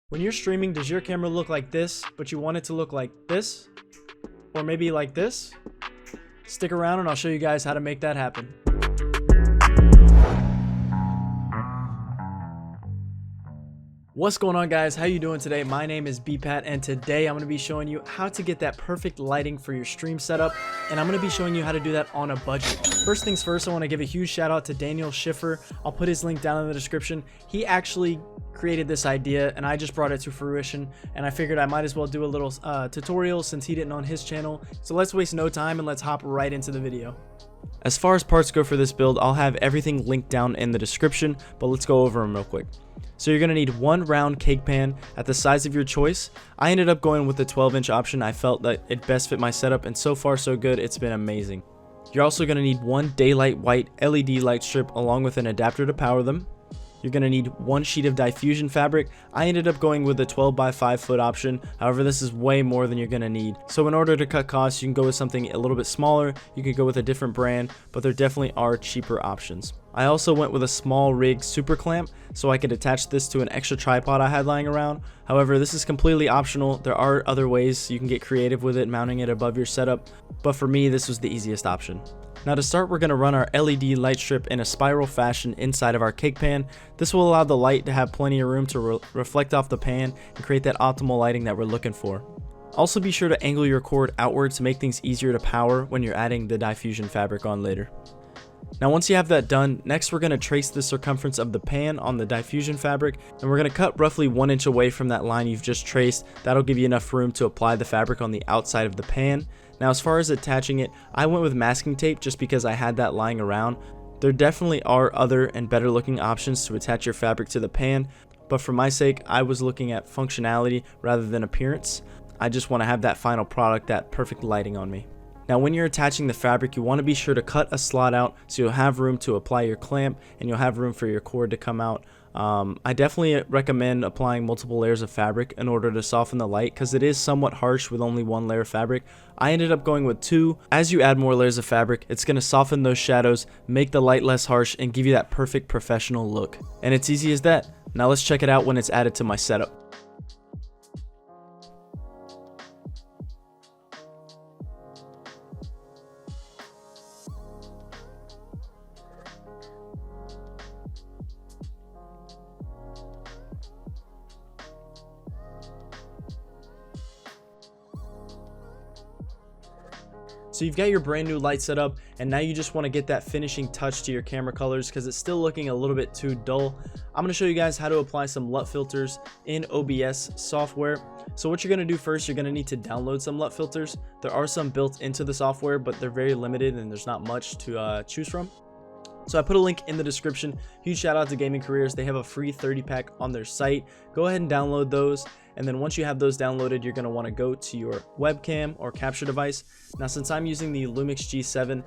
When you're streaming, does your camera look like this, but you want it to look like this? Or maybe like this? Stick around and I'll show you guys how to make that happen. What's going on, guys? How you doing today? My name is BPat, and today I'm going to be showing you how to get that perfect lighting for your stream setup, and I'm going to be showing you how to do that on a budget. First things first, I want to give a huge shout out to Schiffer. I'll put his link down in the description. He actually created this idea and I just brought it to fruition, and I figured I might as well do a little tutorial since he didn't on his channel. So let's waste no time and let's hop right into the video. As far as parts go for this build, I'll have everything linked down in the description, but let's go over them real quick. So you're going to need one round cake pan at the size of your choice. I ended up going with the 12-inch option. I felt that it best fit my setup, and so far so good. It's been amazing. You're also going to need one daylight white LED light strip along with an adapter to power them. You're going to need one sheet of diffusion fabric. I ended up going with the 12 by 5 foot option. However, this is way more than you're going to need. So in order to cut costs, you can go with something a little bit smaller. You could go with a different brand, but there definitely are cheaper options. I also went with a small rig super clamp so I could attach this to an extra tripod I had lying around. However, this is completely optional. There are other ways you can get creative with it, mounting it above your setup, but for me, this was the easiest option. Now to start, we're going to run our LED light strip in a spiral fashion inside of our cake pan. This will allow the light to have plenty of room to reflect off the pan and create that optimal lighting that we're looking for. Also, be sure to angle your cord outward to make things easier to power when you're adding the diffusion fabric on later. Now once you have that done, next we're going to trace the circumference of the pan on the diffusion fabric, and we're going to cut roughly 1 inch away from that line you've just traced. That'll give you enough room to apply the fabric on the outside of the pan. Now as far as attaching it, I went with masking tape just because I had that lying around. There definitely are other and better looking options to attach your fabric to the pan, but for my sake, I was looking at functionality rather than appearance. I just want to have that final product, that perfect lighting on me. Now when you're attaching the fabric, you want to be sure to cut a slot out so you'll have room to apply your clamp and you'll have room for your cord to come out. I definitely recommend applying multiple layers of fabric in order to soften the light because it is somewhat harsh with only one layer of fabric. I ended up going with 2. As you add more layers of fabric, it's going to soften those shadows, make the light less harsh, and give you that perfect professional look. And it's easy as that. Now let's check it out when it's added to my setup. So you've got your brand new light set up, and now you just want to get that finishing touch to your camera colors because it's still looking a little bit too dull. I'm going to show you guys how to apply some LUT filters in OBS software. So what you're going to do first, you're going to need to download some LUT filters. There are some built into the software, but they're very limited and there's not much to choose from. So I put a link in the description. Huge shout out to GamingCareers. They have a free 30 pack on their site. Go ahead and download those. And then once you have those downloaded, you're going to want to go to your webcam or capture device. Now, since I'm using the Lumix G7,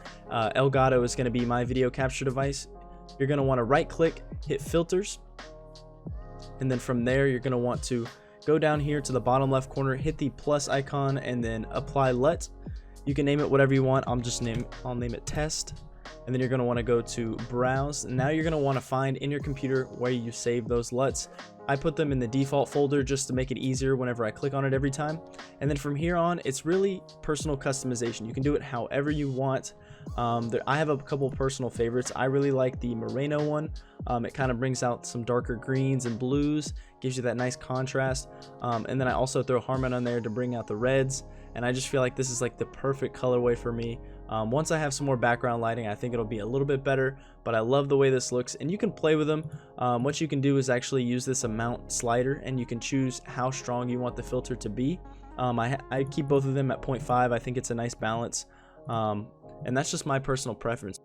Elgato is going to be my video capture device. You're going to want to right click, hit filters. And then from there, you're going to want to go down here to the bottom left corner, hit the plus icon, and then apply LUT. You can name it whatever you want. I'll name it test. And then you're going to want to go to browse. Now you're going to want to find in your computer where you save those LUTs. I put them in the default folder just to make it easier whenever I click on it every time. And then from here on, it's really personal customization. You can do it however you want. I have a couple personal favorites. I really like the Moreno one. It kind of brings out some darker greens and blues, gives you that nice contrast. And then I also throw Harmon on there to bring out the reds. And I just feel like this is like the perfect colorway for me. Once I have some more background lighting, I think it'll be a little bit better, but I love the way this looks, and you can play with them. What you can do is actually use this amount slider, and you can choose how strong you want the filter to be. I keep both of them at 0.5. I think it's a nice balance, and that's just my personal preference.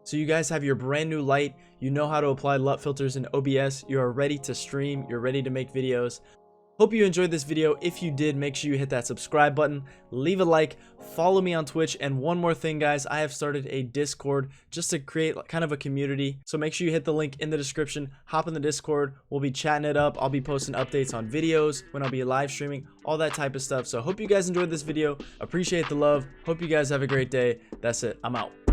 So you guys have your brand new light, you know how to apply LUT filters in OBS, you're ready to stream, you're ready to make videos. Hope you enjoyed this video. If you did, make sure you hit that subscribe button, leave a like, follow me on Twitch, and one more thing, guys, I have started a Discord just to create kind of a community. So make sure you hit the link in the description, hop in the Discord, we'll be chatting it up, I'll be posting updates on videos, when I'll be live streaming, all that type of stuff. So hope you guys enjoyed this video, appreciate the love, hope you guys have a great day. That's it, I'm out.